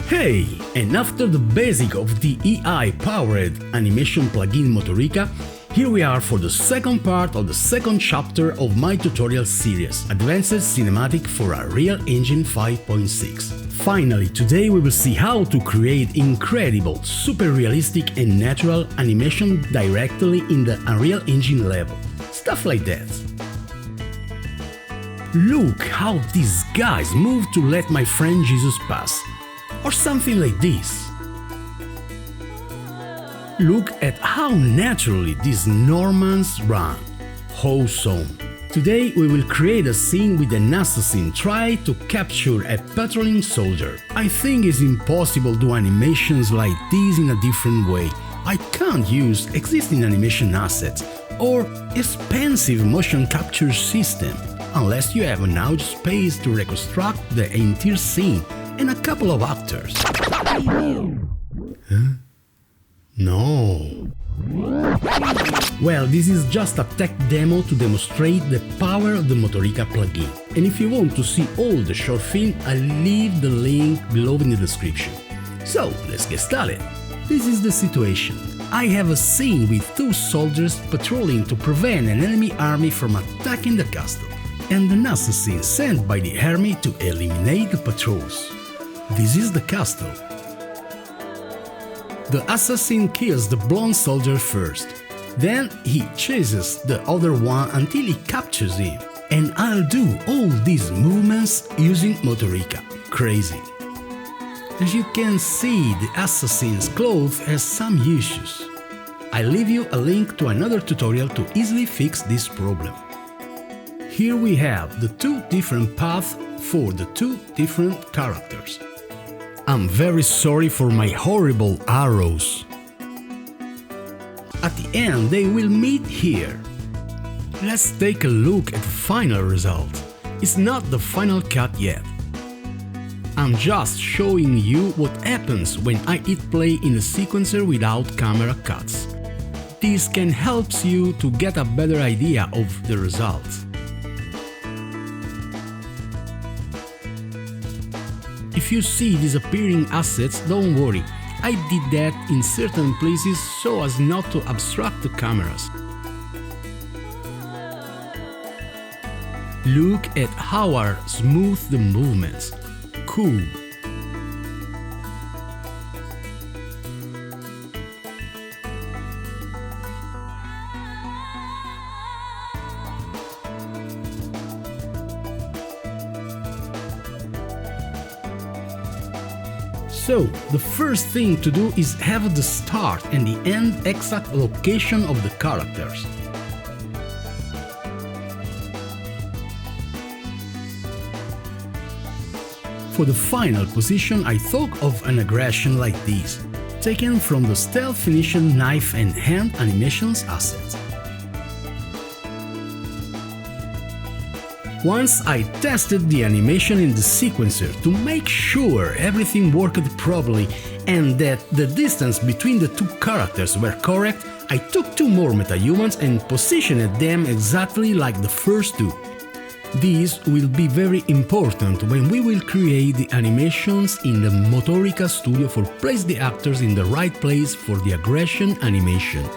Hey, and after the basic of the AI-powered animation plugin Motorica, here we are for the second part of the second chapter of my tutorial series, Advanced Cinematic for Unreal Engine 5.6. Finally, today we will see how to create incredible, super realistic and natural animation directly in the Unreal Engine level. Stuff like that. Look how these guys move to let my friend Jesus pass. Or something like this. Look at how naturally these Normans run. Awesome! Today we will create a scene with an assassin try to capture a patrolling soldier. I think it's impossible to do animations like this in a different way. I can't use existing animation assets or expensive motion capture system unless you have enough space to reconstruct the entire scene and a couple of actors. Huh? No. Well, this is just a tech demo to demonstrate the power of the Motorica plugin. And if you want to see all the short film, I'll leave the link below in the description. So, let's get started. This is the situation. I have a scene with two soldiers patrolling to prevent an enemy army from attacking the castle, and an assassin sent by the army to eliminate the patrols. This is the castle. The assassin kills the blonde soldier first, then he chases the other one until he captures him, and I'll do all these movements using Motorica. Crazy. As you can see, the assassin's clothes has some issues. I'll leave you a link to another tutorial to easily fix this problem. Here we have the two different paths for the two different characters. I'm very sorry for my horrible arrows. At the end they will meet here. Let's take a look at the final result. It's not the final cut yet. I'm just showing you what happens when I hit play in a sequencer without camera cuts. This can help you to get a better idea of the results. If you see disappearing assets, don't worry, I did that in certain places so as not to obstruct the cameras. Look at how are smooth the movements. Cool. So, the first thing to do is have the start and the end exact location of the characters. For the final position, I thought of an aggression like this, taken from the stealth finishing knife and hand animations asset. Once I tested the animation in the sequencer to make sure everything worked properly and that the distance between the two characters were correct, I took two more metahumans and positioned them exactly like the first two. This will be very important when we will create the animations in the Motorica Studio for place the actors in the right place for the aggression animation.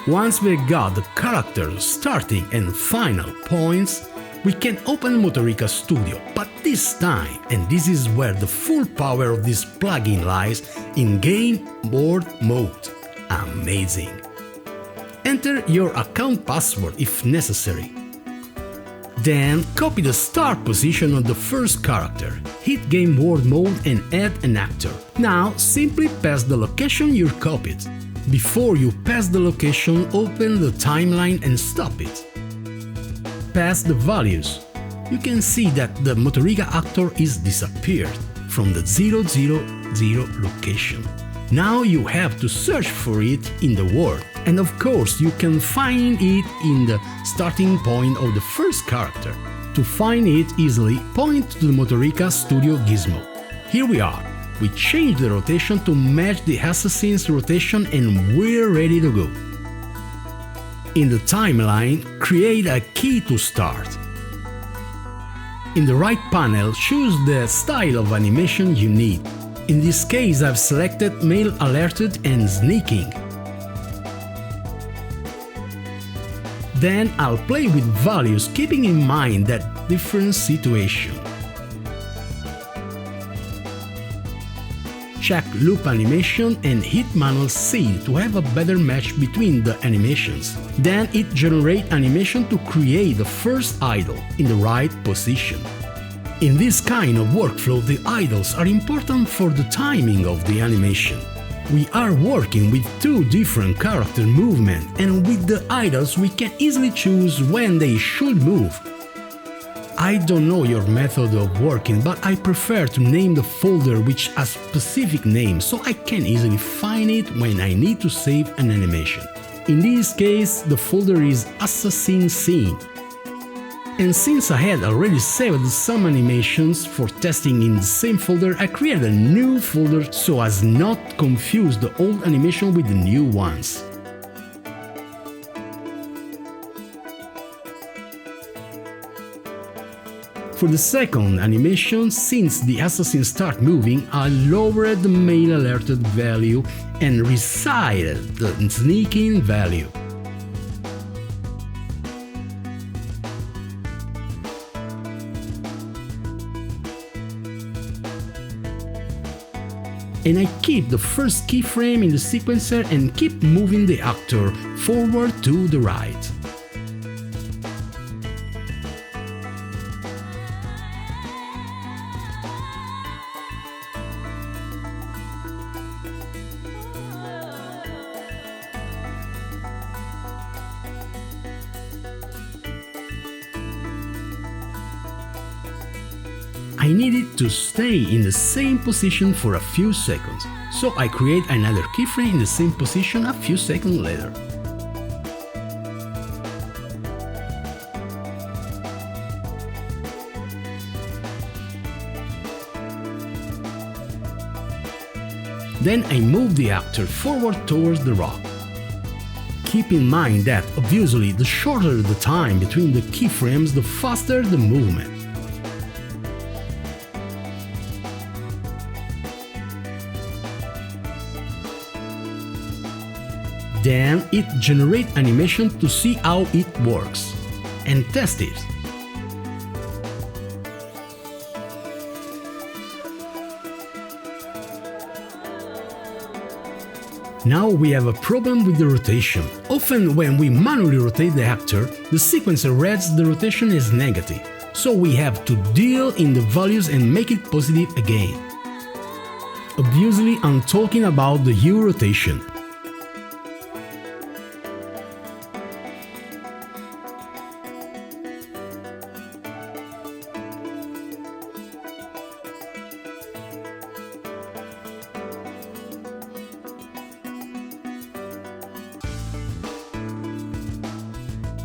Once we got the characters starting and final points, we can open Motorica Studio, but this time, and this is where the full power of this plugin lies, in Game Board mode. Amazing! Enter your account password if necessary. Then copy the start position of the first character, hit Game Board mode and add an actor. Now simply pass the location you copied. Before you pass the location, open the timeline and stop it. Pass the values. You can see that the Motorica actor is disappeared from the 000 location. Now you have to search for it in the world, and of course you can find it in the starting point of the first character. To find it easily, point to the Motorica Studio gizmo. Here we are. We change the rotation to match the assassin's rotation and we're ready to go. In the timeline, create a key to start. In the right panel, choose the style of animation you need. In this case, I've selected Male Alerted and Sneaking. Then I'll play with values, keeping in mind that different situation. Check Loop Animation and hit Manual C to have a better match between the animations. Then it generates animation to create the first idle in the right position. In this kind of workflow, the idles are important for the timing of the animation. We are working with two different character movements, and with the idles we can easily choose when they should move. I don't know your method of working, but I prefer to name the folder with a specific name so I can easily find it when I need to save an animation. In this case, the folder is Assassin Scene. And since I had already saved some animations for testing in the same folder, I created a new folder so as not confuse the old animation with the new ones. For the second animation, since the assassin start moving, I lowered the Male Alerted value and resized the Sneaking value. And I keep the first keyframe in the sequencer and keep moving the actor forward to the right. I needed to stay in the same position for a few seconds, so I create another keyframe in the same position a few seconds later. Then I move the actor forward towards the rock. Keep in mind that, obviously, the shorter the time between the keyframes, the faster the movement. Then it generates animation to see how it works, and test it. Now we have a problem with the rotation. Often when we manually rotate the actor, the sequencer reads the rotation as negative, so we have to deal in the values and make it positive again. Obviously, I'm talking about the U rotation.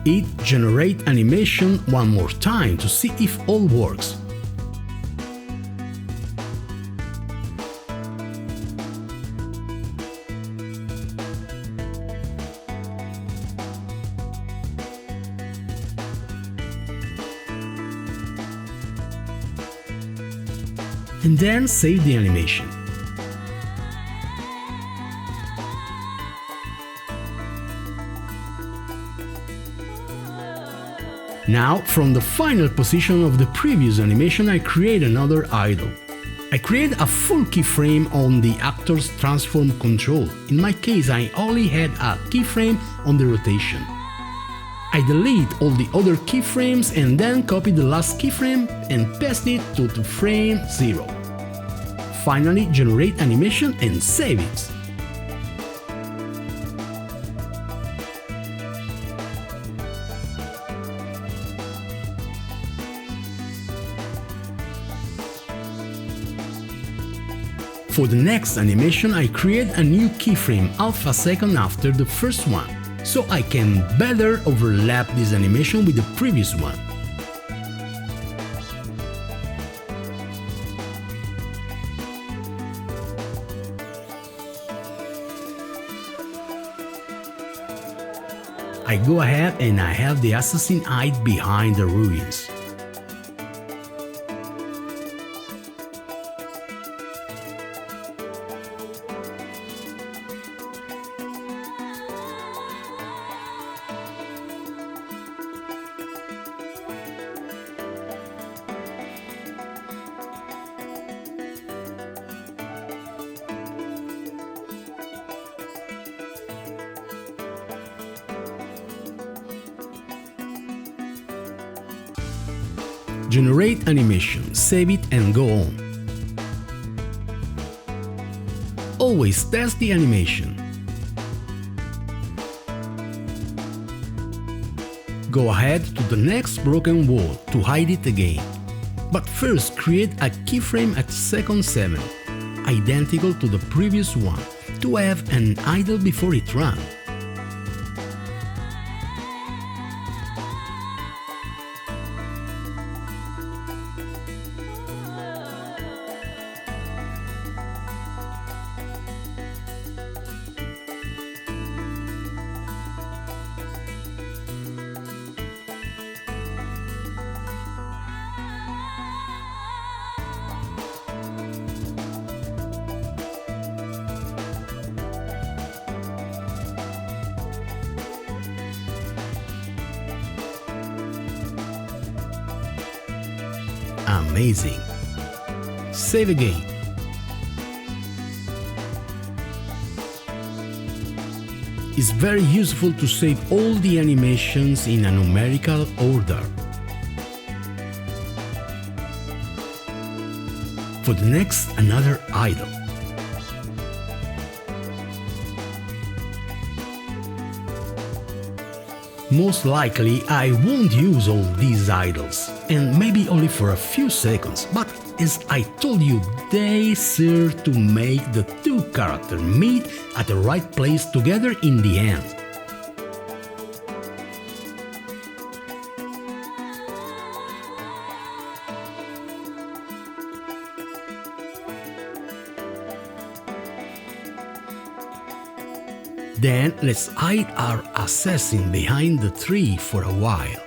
It generates animation one more time to see if all works. And then save the animation. Now, from the final position of the previous animation, I create another idle. I create a full keyframe on the actor's transform control. In my case, I only had a keyframe on the rotation. I delete all the other keyframes and then copy the last keyframe and paste it to frame 0. Finally, generate animation and save it. For the next animation, I create a new keyframe half a second after the first one, so I can better overlap this animation with the previous one. I go ahead and I have the assassin hide behind the ruins. Generate animation, save it and go on. Always test the animation. Go ahead to the next broken wall to hide it again. But first create a keyframe at second 7, identical to the previous one, to have an idle before it runs. Amazing! Save again. It's very useful to save all the animations in a numerical order. For the next, another idle. Most likely I won't use all these idles, and maybe only for a few seconds, but as I told you, they serve to make the two characters meet at the right place together in the end. Then let's hide our assassin behind the tree for a while.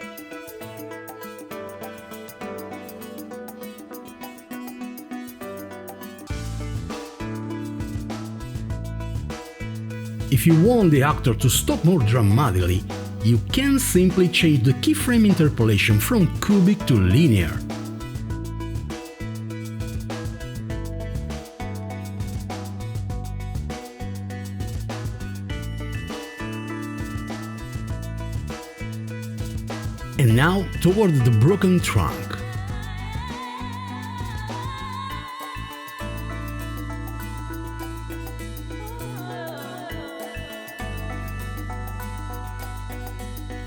If you want the actor to stop more dramatically, you can simply change the keyframe interpolation from cubic to linear. And now toward the broken trunk.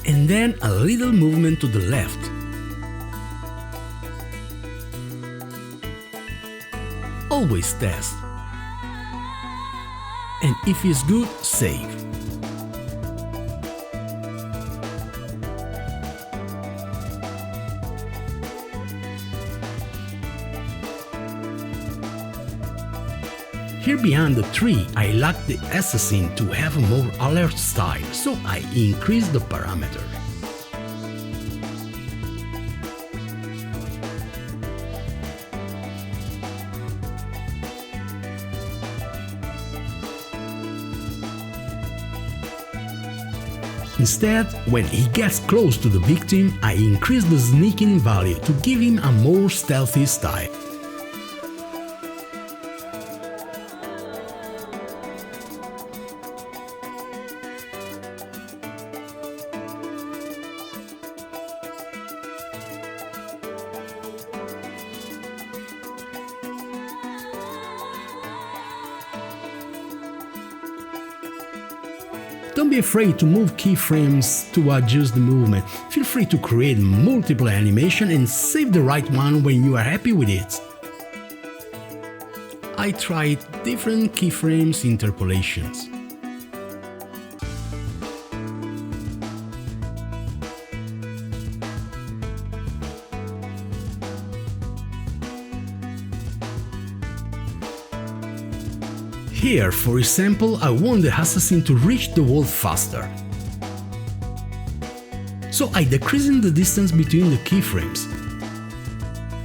And then a little movement to the left. Always test. And if it's good, save. Here behind the tree, I like the assassin to have a more alert style, so I increase the parameter. Instead, when he gets close to the victim, I increase the sneaking value to give him a more stealthy style. Don't be afraid to move keyframes to adjust the movement. Feel free to create multiple animations and save the right one when you are happy with it. I tried different keyframes interpolations. Here, for example, I want the assassin to reach the wall faster. So I decreasing the distance between the keyframes.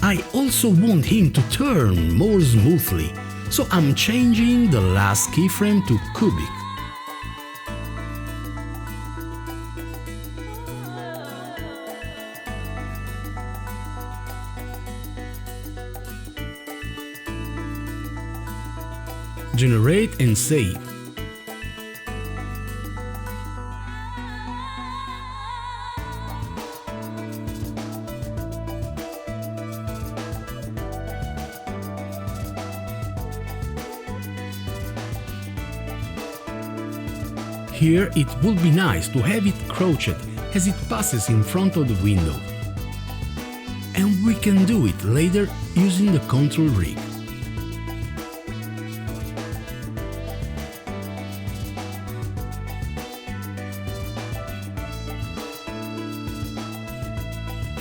I also want him to turn more smoothly, so I'm changing the last keyframe to cubic. Generate and save. Here it would be nice to have it crouched as it passes in front of the window. And we can do it later using the control rig.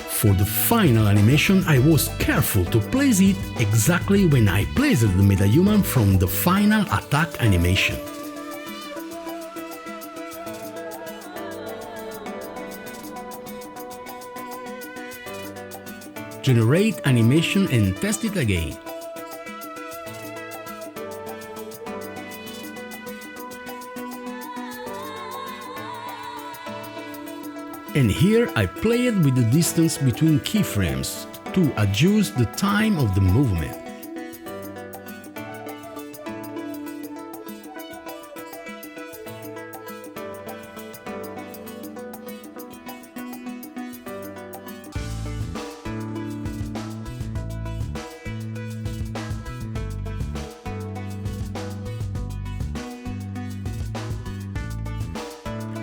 For the final animation, I was careful to place it exactly when I placed the metahuman from the final attack animation. Generate animation and test it again. And here I played with the distance between keyframes to adjust the time of the movement.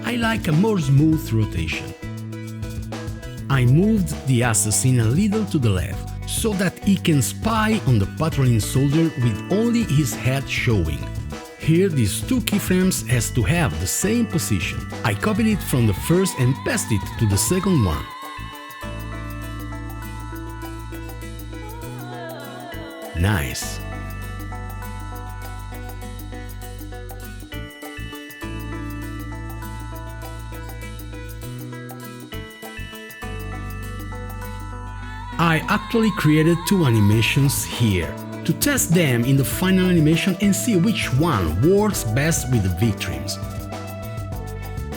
I like a more smooth rotation. I moved the assassin a little to the left, so that he can spy on the patrolling soldier with only his head showing. Here these two keyframes has to have the same position. I copied it from the first and passed it to the second one. Nice. I actually created two animations here, to test them in the final animation and see which one works best with the victims.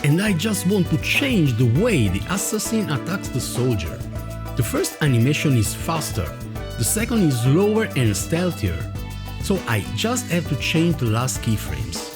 And I just want to change the way the assassin attacks the soldier. The first animation is faster, the second is slower and stealthier, so I just have to change the last keyframes.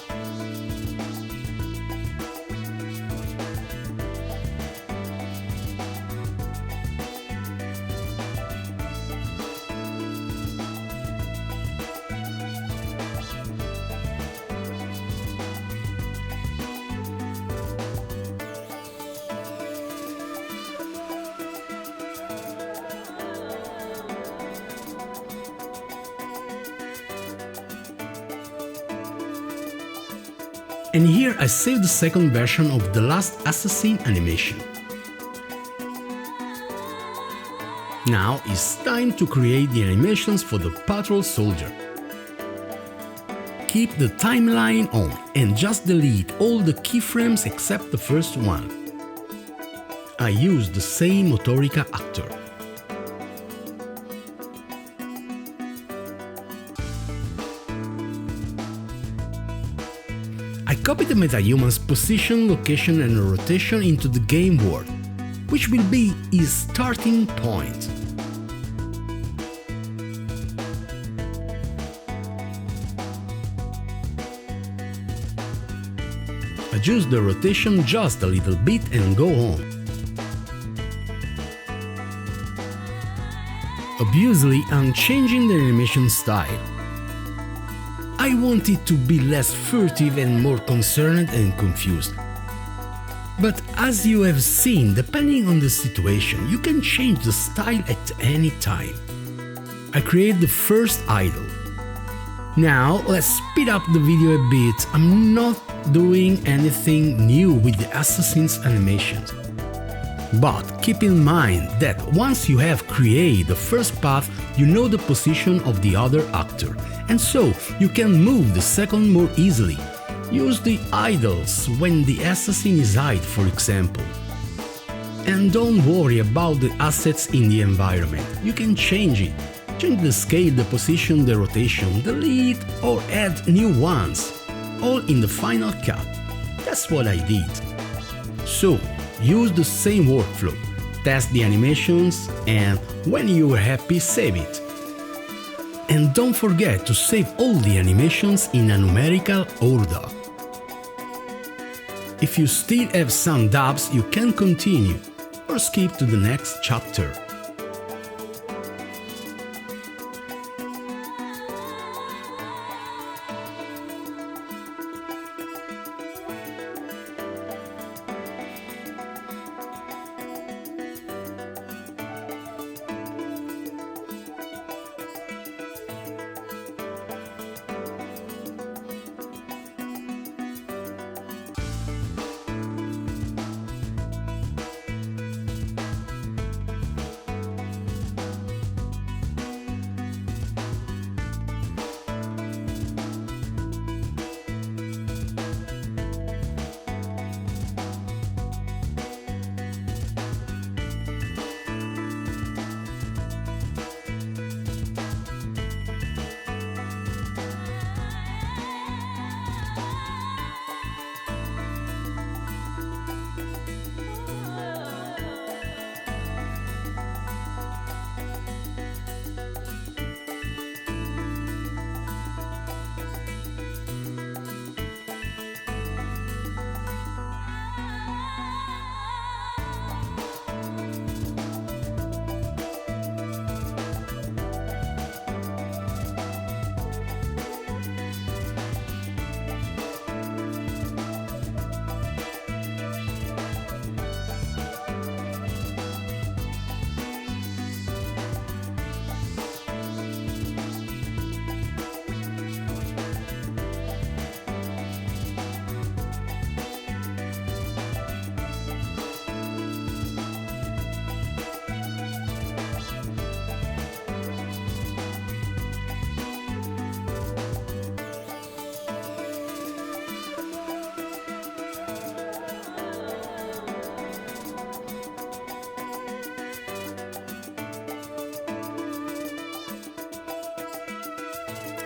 And here I saved the second version of the last assassin animation. Now it's time to create the animations for the patrol soldier. Keep the timeline on and just delete all the keyframes except the first one. I used the same Motorica actor. I copied the metahuman's position, location and rotation into the game world, which will be his starting point. Adjust the rotation just a little bit and go on. Obviously, I'm changing the animation style. I want it to be less furtive and more concerned and confused. But as you have seen, depending on the situation, you can change the style at any time. I create the first idol. Now let's speed up the video a bit. I'm not doing anything new with the assassin's animations. But keep in mind that once you have created the first path, you know the position of the other actor, and so you can move the second more easily. Use the idols when the assassin is hid, for example. And don't worry about the assets in the environment, you can change it. Change the scale, the position, the rotation, delete or add new ones, all in the final cut. That's what I did. So, use the same workflow, test the animations, and when you are happy, save it. And don't forget to save all the animations in a numerical order. If you still have some doubts, you can continue or skip to the next chapter.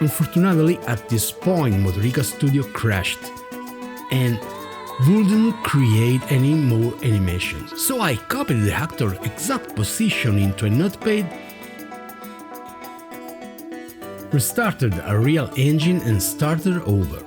Unfortunately, at this point Motorica Studio crashed and wouldn't create any more animations. So I copied the actor's exact position into a notepad, restarted a real engine and started over.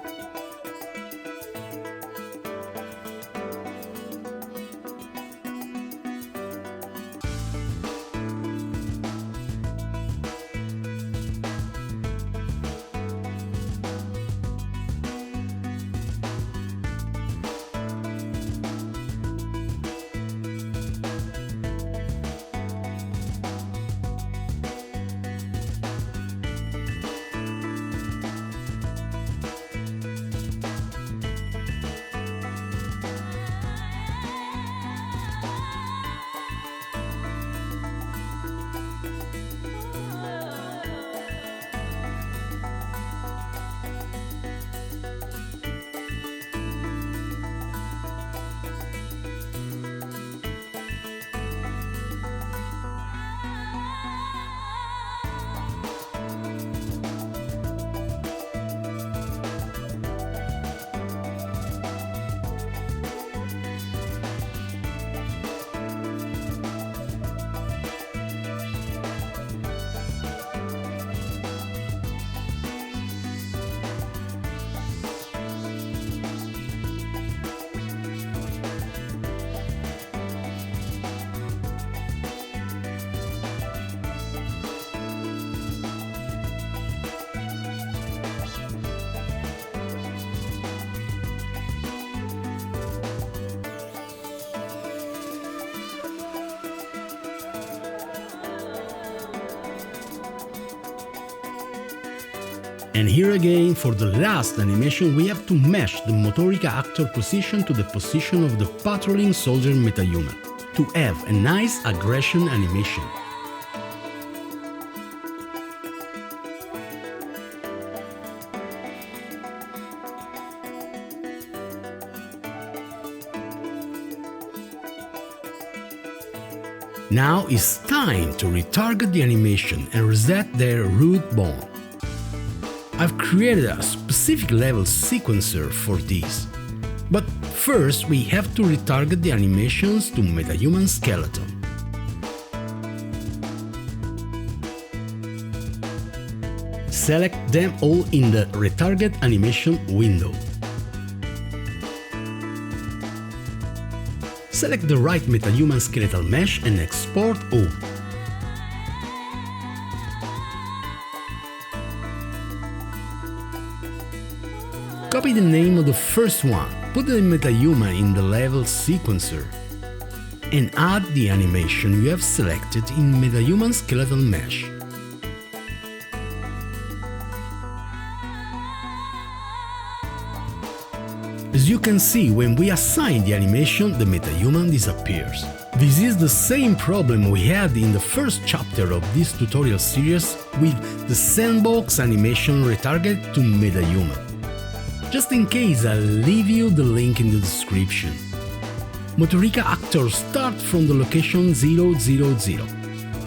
And here again, for the last animation, we have to mesh the Motorica actor position to the position of the patrolling soldier metahuman, to have a nice aggression animation. Now it's time to retarget the animation and reset their root bone. I've created a specific level sequencer for this. But first we have to retarget the animations to metahuman skeleton. Select them all in the Retarget animation window. Select the right metahuman skeletal mesh and export all. Copy the name of the first one, put the metahuman in the level sequencer, and add the animation you have selected in metahuman skeletal mesh. As you can see, when we assign the animation, the metahuman disappears. This is the same problem we had in the first chapter of this tutorial series with the sandbox animation Retarget to metahuman. Just in case, I'll leave you the link in the description. Motorica actor starts from the location 000.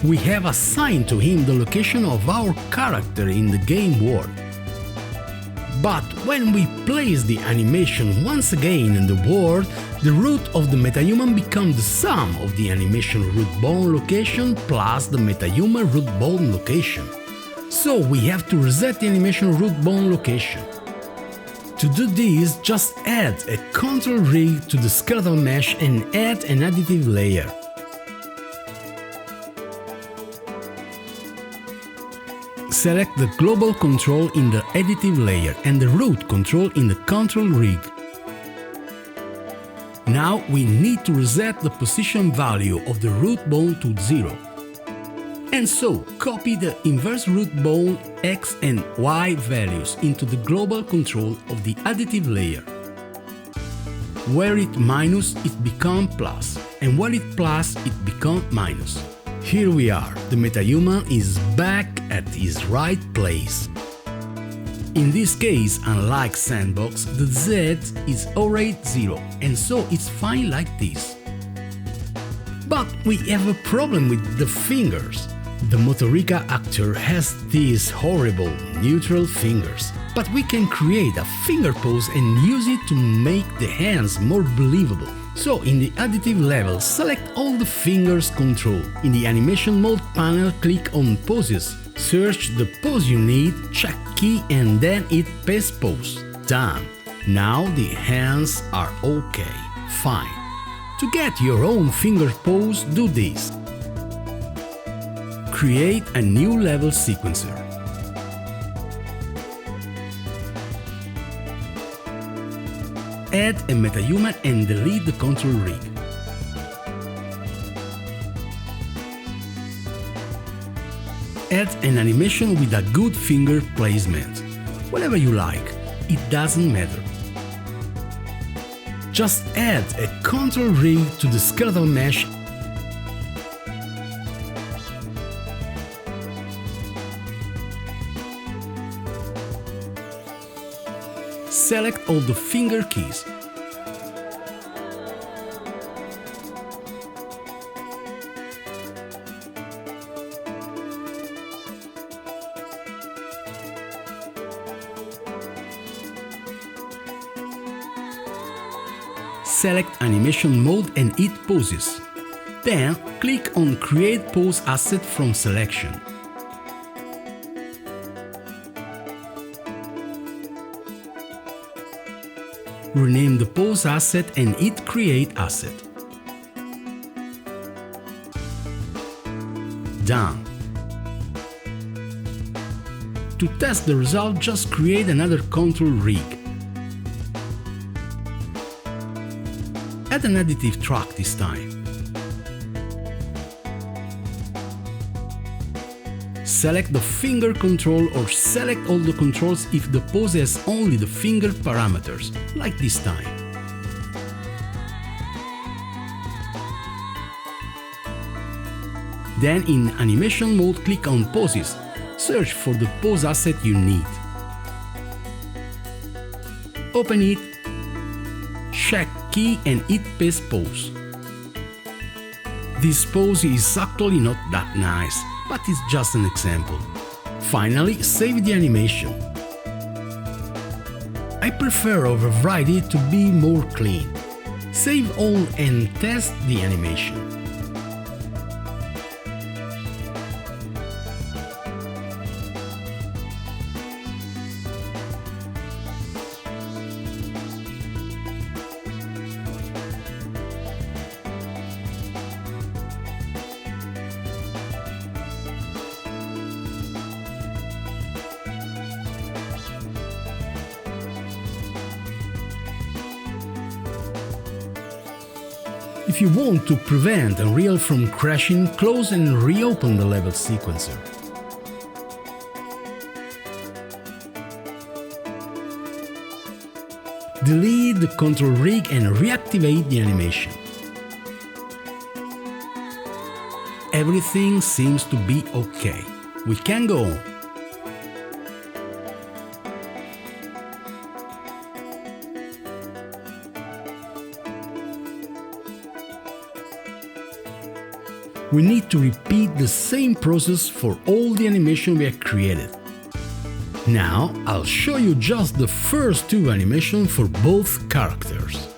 We have assigned to him the location of our character in the game world. But when we place the animation once again in the world, the root of the metahuman becomes the sum of the animation root bone location plus the metahuman root bone location. So we have to reset the animation root bone location. To do this, just add a control rig to the skeletal mesh and add an additive layer. Select the global control in the additive layer and the root control in the control rig. Now we need to reset the position value of the root bone to 0. And so, copy the inverse root bone X and Y values into the global control of the additive layer. Where it minus, it becomes plus, and where it plus, it becomes minus. Here we are, the metahuman is back at his right place. In this case, unlike Sandbox, the Z is already 0, and so it's fine like this. But we have a problem with the fingers. The Motorica actor has these horrible neutral fingers, but we can create a finger pose and use it to make the hands more believable. So in the additive level, select all the fingers control. In the animation mode panel, click on poses. Search the pose you need, check key and then hit paste pose. Done. Now the hands are okay. Fine. To get your own finger pose, do this. Create a new level sequencer. Add a MetaHuman and delete the control rig. Add an animation with a good finger placement. Whatever you like, it doesn't matter. Just add a control rig to the skeletal mesh. Select all the finger keys. Select animation mode and hit poses. Then click on create pose asset from selection. Rename the pose asset and hit create asset. Done. To test the result, just create another control rig. Add an additive track this time. Select the finger control or select all the controls if the pose has only the finger parameters, like this time. Then in animation mode, click on poses. Search for the pose asset you need. Open it, check key and hit paste pose. This pose is actually not that nice, but it's just an example. Finally, save the animation. I prefer override it to be more clean. Save all and test the animation. If you want to prevent Unreal from crashing, close and reopen the level sequencer. Delete the control rig and reactivate the animation. Everything seems to be okay. We can go on. We need to repeat the same process for all the animation we have created. Now I'll show you just the first two animations for both characters.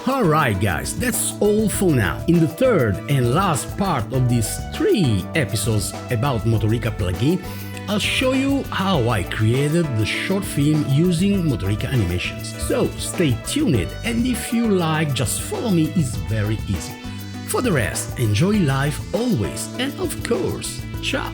Alright guys, that's all for now. In the third and last part of these 3 episodes about Motorica plugin, I'll show you how I created the short film using Motorica animations. So stay tuned, and if you like, just follow me, it's very easy. For the rest, enjoy life always, and of course, ciao!